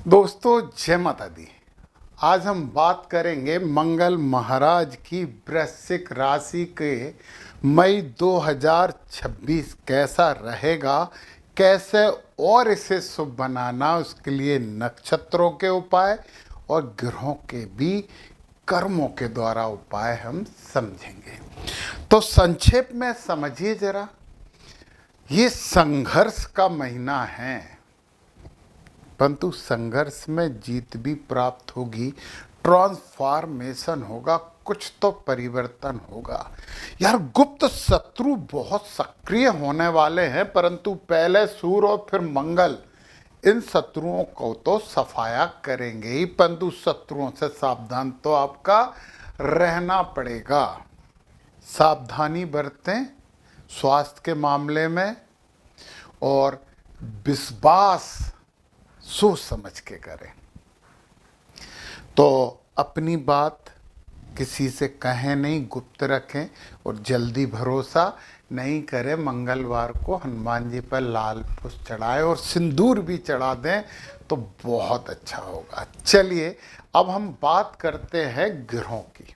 दोस्तों जय माता दी। आज हम बात करेंगे मंगल महाराज की वृश्चिक राशि के मई 2026 कैसा रहेगा, कैसे और इसे शुभ बनाना, उसके लिए नक्षत्रों के उपाय और ग्रहों के भी कर्मों के द्वारा उपाय हम समझेंगे। तो संक्षेप में समझिए जरा, ये संघर्ष का महीना है, परंतु संघर्ष में जीत भी प्राप्त होगी, ट्रांसफॉर्मेशन होगा, कुछ तो परिवर्तन होगा। यार गुप्त शत्रु बहुत सक्रिय होने वाले हैं, परंतु पहले सूर्य और फिर मंगल इन शत्रुओं को तो सफाया करेंगे ही, परंतु शत्रुओं से सावधान तो आपका रहना पड़ेगा। सावधानी बरतें स्वास्थ्य के मामले में और विश्वास सोच समझ के करें। तो अपनी बात किसी से कहें नहीं, गुप्त रखें और जल्दी भरोसा नहीं करें। मंगलवार को हनुमान जी पर लाल पुष्प चढ़ाएं और सिंदूर भी चढ़ा दें तो बहुत अच्छा होगा। चलिए अब हम बात करते हैं ग्रहों की।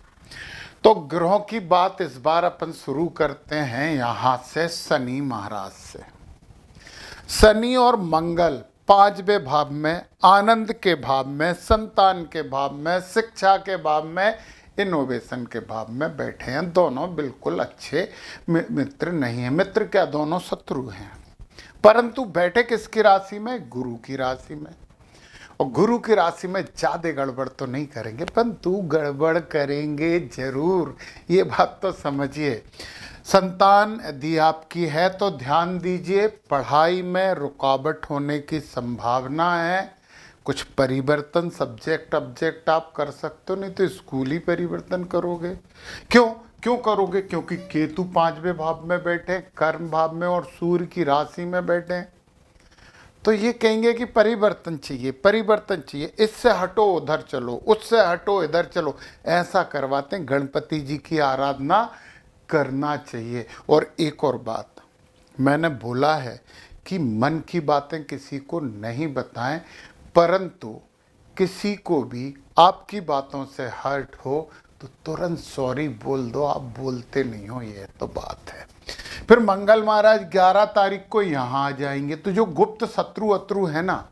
तो ग्रहों की बात इस बार अपन शुरू करते हैं यहाँ से, शनि महाराज से। शनि और मंगल 5वें भाव में, आनंद के भाव में, संतान के भाव में, शिक्षा के भाव में, इनोवेशन के भाव में बैठे हैं। दोनों बिल्कुल अच्छे मित्र नहीं हैं। मित्र क्या, दोनों शत्रु हैं। परंतु बैठे किसकी राशि में? गुरु की राशि में। और गुरु की राशि में ज़्यादा गड़बड़ तो नहीं करेंगे, परंतु गड़बड़ करेंगे जरूर, ये बात तो समझिए। संतान यदि आपकी है तो ध्यान दीजिए, पढ़ाई में रुकावट होने की संभावना है। कुछ परिवर्तन सब्जेक्ट ऑब्जेक्ट आप कर सकते हो, नहीं तो स्कूल ही परिवर्तन करोगे। क्यों करोगे? क्योंकि केतु 5वें भाव में बैठे, कर्म भाव में, और सूर्य की राशि में बैठे। तो ये कहेंगे कि परिवर्तन चाहिए, परिवर्तन चाहिए, इससे हटो उधर चलो, उससे हटो इधर चलो। ऐसा करवाते हैं। गणपति जी की आराधना करना चाहिए। और एक और बात मैंने बोला है कि मन की बातें किसी को नहीं बताएं, परंतु किसी को भी आपकी बातों से हर्ट हो तो तुरंत सॉरी बोल दो। आप बोलते नहीं हो, ये तो बात है। फिर मंगल महाराज 11 तारीख को यहाँ आ जाएंगे, तो जो गुप्त शत्रु है ना,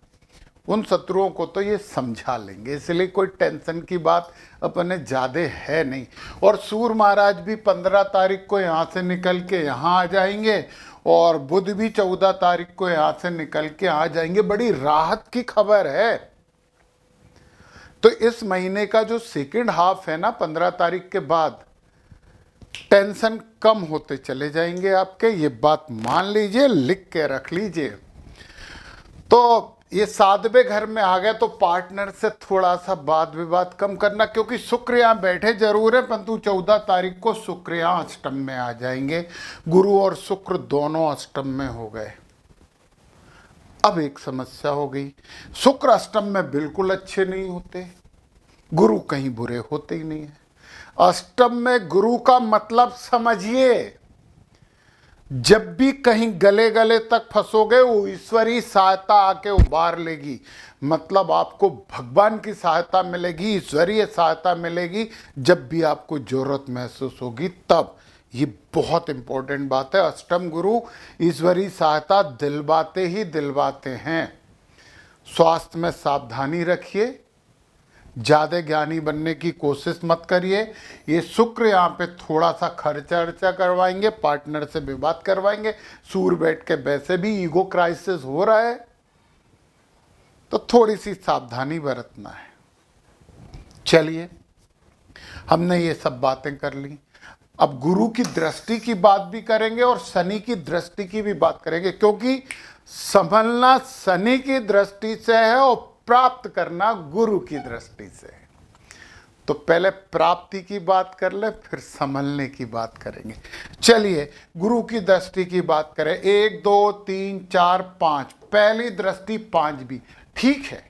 उन शत्रुओं को तो ये समझा लेंगे, इसलिए कोई टेंशन की बात अपने ज़्यादा है नहीं। और सूर्य महाराज भी 15 तारीख को यहाँ से निकल के यहाँ आ जाएंगे, और बुध भी 14 तारीख को यहाँ से निकल के आ जाएंगे। बड़ी राहत की खबर है। तो इस महीने का जो सेकंड हाफ है ना, 15 तारीख के बाद टेंशन कम होते चले जाएंगे आपके। ये बात मान लीजिए, लिख के रख लीजिए। तो ये 7वें घर में आ गए तो पार्टनर से थोड़ा सा वाद विवाद कम करना, क्योंकि शुक्र यहाँ बैठे जरूर है, परंतु 14 तारीख को शुक्र यहाँ अष्टम में आ जाएंगे। गुरु और शुक्र दोनों अष्टम में हो गए। अब एक समस्या हो गई, शुक्र अष्टम में बिल्कुल अच्छे नहीं होते, गुरु कहीं बुरे होते ही नहीं है। अष्टम में गुरु का मतलब समझिए, जब भी कहीं गले गले तक फंसोगे वो ईश्वरी सहायता आके उबार लेगी। मतलब आपको भगवान की सहायता मिलेगी, ईश्वरीय सहायता मिलेगी जब भी आपको जरूरत महसूस होगी तब। ये बहुत इंपॉर्टेंट बात है। अष्टम गुरु ईश्वरी सहायता दिलवाते ही दिलवाते हैं। स्वास्थ्य में सावधानी रखिए, ज़्यादा ज्ञानी बनने की कोशिश मत करिए। ये शुक्र यहाँ पे थोड़ा सा खर्चा करवाएंगे, पार्टनर से विवाद करवाएंगे। सूर्य बैठ के वैसे भी ईगो क्राइसिस हो रहा है, तो थोड़ी सी सावधानी बरतना है। चलिए, हमने ये सब बातें कर ली। अब गुरु की दृष्टि की बात भी करेंगे और शनि की दृष्टि की भी बात करेंगे, क्योंकि संभलना शनि की दृष्टि से है और प्राप्त करना गुरु की दृष्टि से। तो पहले प्राप्ति की बात कर ले, फिर संभलने की बात करेंगे। चलिए गुरु की दृष्टि की बात करें। 1 2 3 4 5, पहली दृष्टि 5 भी ठीक है।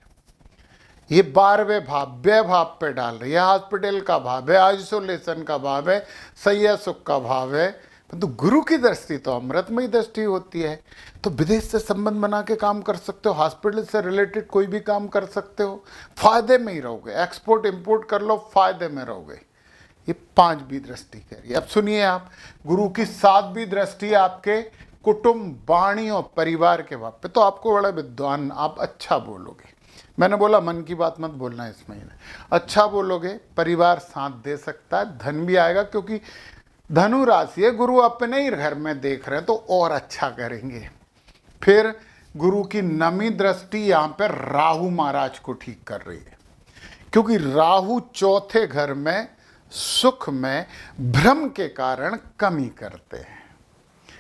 ये 12वें भाव, व्यय भाव पे डाल रही है। हॉस्पिटल का भाव है, आइसोलेशन का भाव है, सैया सुख का भाव है, परंतु गुरु की दृष्टि तो अमृतमयी दृष्टि होती है। तो विदेश से संबंध बना के काम कर सकते हो, हॉस्पिटल से रिलेटेड कोई भी काम कर सकते हो, फायदे में ही रहोगे। एक्सपोर्ट इंपोर्ट कर लो, फायदे में रहोगे। ये 5वीं दृष्टि कह रही है। अब सुनिए आप, गुरु की 7वीं दृष्टि आपके कुटुंब, वाणी और परिवार के भाव पे। तो आपको बड़ा विद्वान, आप अच्छा बोलोगे। मैंने बोला मन की बात मत बोलना इस महीने, अच्छा बोलोगे, परिवार साथ दे सकता है, धन भी आएगा, क्योंकि धनु राशि है, गुरु अपने ही घर में देख रहे हैं तो और अच्छा करेंगे। फिर गुरु की 9वीं दृष्टि यहाँ पे राहु महाराज को ठीक कर रही है, क्योंकि राहु चौथे घर में सुख में भ्रम के कारण कमी करते हैं,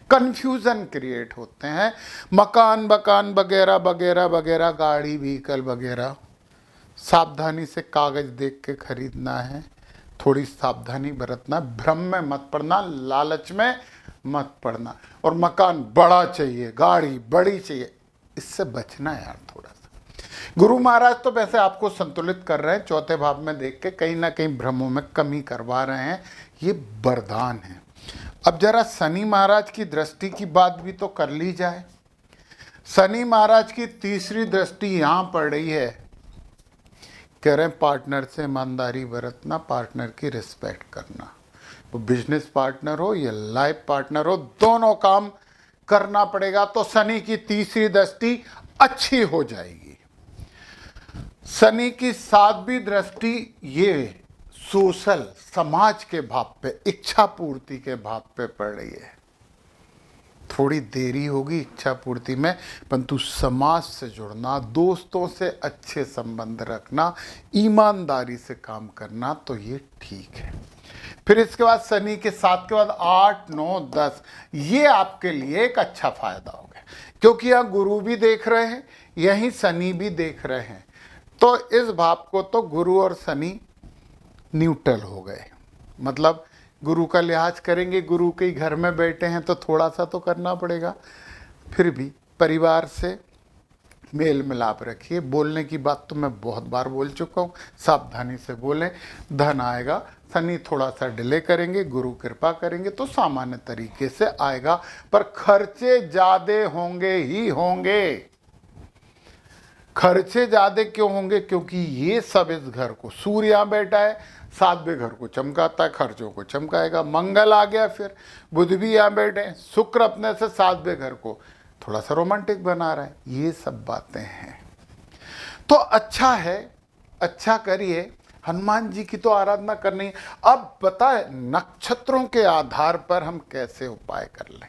कंफ्यूजन क्रिएट होते हैं। मकान बकान वगैरह वगैरह वगैरह, गाड़ी व्हीकल वगैरह, सावधानी से कागज देख के खरीदना है, थोड़ी सावधानी बरतना, भ्रम में मत पड़ना, लालच में मत पड़ना। और मकान बड़ा चाहिए, गाड़ी बड़ी चाहिए, इससे बचना है यार थोड़ा सा। गुरु महाराज तो वैसे आपको संतुलित कर रहे हैं, चौथे भाव में देख के कहीं ना कहीं भ्रमों में कमी करवा रहे हैं, ये वरदान है। अब जरा शनि महाराज की दृष्टि की बात भी तो कर ली जाए। शनि महाराज की 3री दृष्टि यहां पड़ रही है, कह रहे हैं पार्टनर से ईमानदारी बरतना, पार्टनर की रिस्पेक्ट करना। वो बिजनेस पार्टनर हो या लाइफ पार्टनर हो, दोनों काम करना पड़ेगा। तो शनि की 3री दृष्टि अच्छी हो जाएगी। शनि की 7वीं दृष्टि ये सोशल, समाज के भाव पे, इच्छा पूर्ति के भाव पे पड़ रही है। थोड़ी देरी होगी इच्छा पूर्ति में, परंतु समाज से जुड़ना, दोस्तों से अच्छे संबंध रखना, ईमानदारी से काम करना, तो ये ठीक है। फिर इसके बाद शनि के 7 के बाद 8, 9, 10, ये आपके लिए एक अच्छा फायदा हो गया, क्योंकि यहाँ गुरु भी देख रहे हैं, यहीं शनि भी देख रहे हैं। तो इस भाव को तो गुरु और शनि न्यूट्रल हो गए, मतलब गुरु का लिहाज करेंगे, गुरु के घर में बैठे हैं तो थोड़ा सा तो करना पड़ेगा। फिर भी परिवार से मेल मिलाप रखिए। बोलने की बात तो मैं बहुत बार बोल चुका हूँ, सावधानी से बोलें, धन आएगा। शनि थोड़ा सा डिले करेंगे, गुरु कृपा करेंगे तो सामान्य तरीके से आएगा, पर खर्चे ज़्यादा होंगे ही होंगे। खर्चे ज़्यादा क्यों होंगे? क्योंकि ये सब इस घर को, सूर्य यहाँ बैठा है, 7वें घर को चमकाता है, खर्चों को चमकाएगा। मंगल आ गया, फिर बुध भी यहाँ बैठे हैं, शुक्र अपने से 7वें घर को थोड़ा सा रोमांटिक बना रहा है। ये सब बातें हैं तो अच्छा है, अच्छा करिए। हनुमान जी की तो आराधना करनी है। अब पता है नक्षत्रों के आधार पर हम कैसे उपाय कर लें।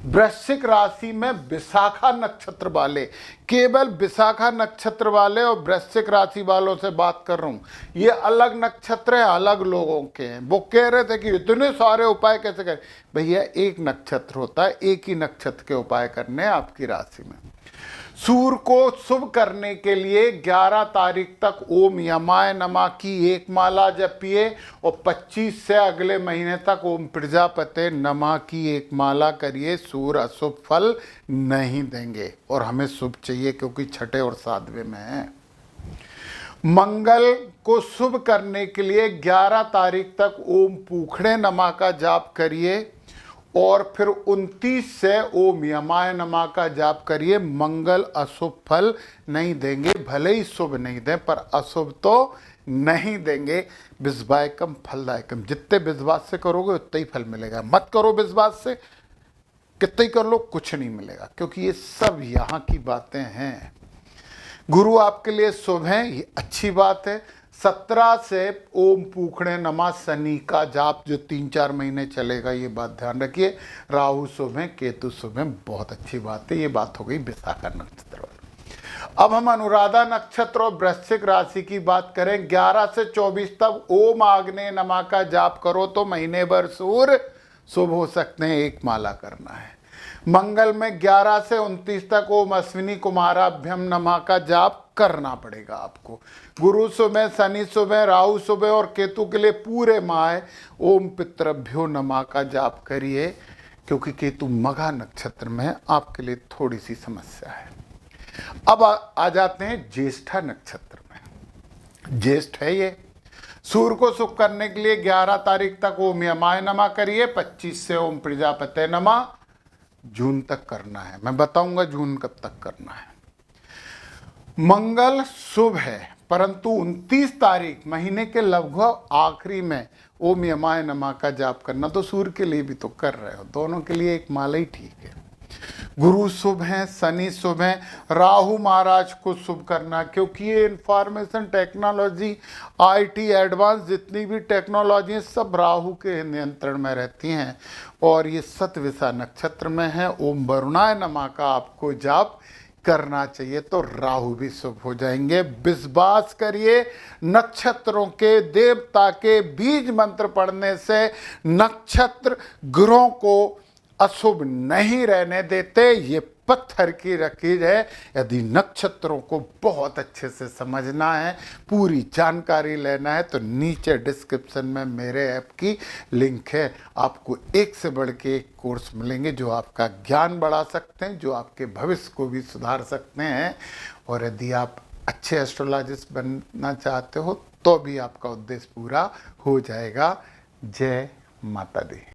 वृश्चिक राशि में विशाखा नक्षत्र वाले, केवल विशाखा नक्षत्र वाले और वृश्चिक राशि वालों से बात कर रहा हूँ, ये अलग नक्षत्र है, अलग लोगों के हैं। वो कह रहे थे कि इतने सारे उपाय कैसे करें। भैया एक नक्षत्र होता है, एक ही नक्षत्र के उपाय करने हैं आपकी राशि में। सूर्य को शुभ करने के लिए 11 तारीख तक ओम यमाय नमः की 1 माला जपिए और 25 से अगले महीने तक ओम प्रजापते नमः की 1 माला करिए। सूर्य अशुभ फल नहीं देंगे और हमें शुभ चाहिए, क्योंकि 6ठे और 7वें में है। मंगल को शुभ करने के लिए 11 तारीख तक ओम पूखड़े नमः का जाप करिए और फिर 29 से ओम यमाय नमः का जाप करिए। मंगल अशुभ फल नहीं देंगे, भले ही शुभ नहीं दें पर अशुभ तो नहीं देंगे। विश्वायकम फलदायकम, जितने विश्वास से करोगे उतना ही फल मिलेगा। मत करो विश्वास से, कितना ही कर लो कुछ नहीं मिलेगा, क्योंकि ये सब यहाँ की बातें हैं। गुरु आपके लिए शुभ हैं, ये अच्छी बात है। 17 से ओम पूखड़े नमः शनि का जाप जो 3-4 महीने चलेगा, ये बात ध्यान रखिए। राहु शुभ है, केतु शुभ है, बहुत अच्छी बात है। ये बात हो गई विशाखा नक्षत्र वाली। अब हम अनुराधा नक्षत्र और वृश्चिक राशि की बात करें। 11 से 24 तक ओम आग्नेय नमः का जाप करो तो महीने भर सूर्य शुभ हो सकते हैं, 1 माला करना है। मंगल में 11 से 29 तक ओम अश्विनी कुमाराभ्यम नमः का जाप करना पड़ेगा आपको। गुरु सुबह, शनि सुबह, राहु सुबह और केतु के लिए पूरे माह ओम पितृभ्यो नमः का जाप करिए, क्योंकि केतु मघा नक्षत्र में आपके लिए थोड़ी सी समस्या है। अब आ जाते हैं ज्येष्ठा नक्षत्र में। ज्येष्ठ है ये, सूर्य को शुभ करने के लिए 11 तारीख तक ओम यमाय नमः करिए, 25 से ओम प्रजापते नमः जून तक करना है। मैं बताऊंगा जून कब तक करना है। मंगल शुभ है, परंतु 29 तारीख महीने के लगभग आखिरी में ओम यमाय नमः का जाप करना। तो सूर्य के लिए भी तो कर रहे हो, दोनों के लिए एक माला ही ठीक है। गुरु शुभ हैं, शनि शुभ हैं, राहु महाराज को शुभ करना, क्योंकि ये इंफॉर्मेशन टेक्नोलॉजी, आईटी एडवांस जितनी भी टेक्नोलॉजी है सब राहु के नियंत्रण में रहती हैं और ये सतविसा नक्षत्र में है। ओम वरुणाय नमः का आपको जाप करना चाहिए तो राहु भी शुभ हो जाएंगे। विश्वास करिए, नक्षत्रों के देवता के बीज मंत्र पढ़ने से नक्षत्र ग्रहों को अशुभ नहीं रहने देते। ये पत्थर की लकीर है। यदि नक्षत्रों को बहुत अच्छे से समझना है, पूरी जानकारी लेना है, तो नीचे डिस्क्रिप्शन में मेरे ऐप की लिंक है। आपको एक से बढ़ के एक कोर्स मिलेंगे जो आपका ज्ञान बढ़ा सकते हैं, जो आपके भविष्य को भी सुधार सकते हैं। और यदि आप अच्छे एस्ट्रोलॉजिस्ट बनना चाहते हो तो भी आपका उद्देश्य पूरा हो जाएगा। जय माता दी।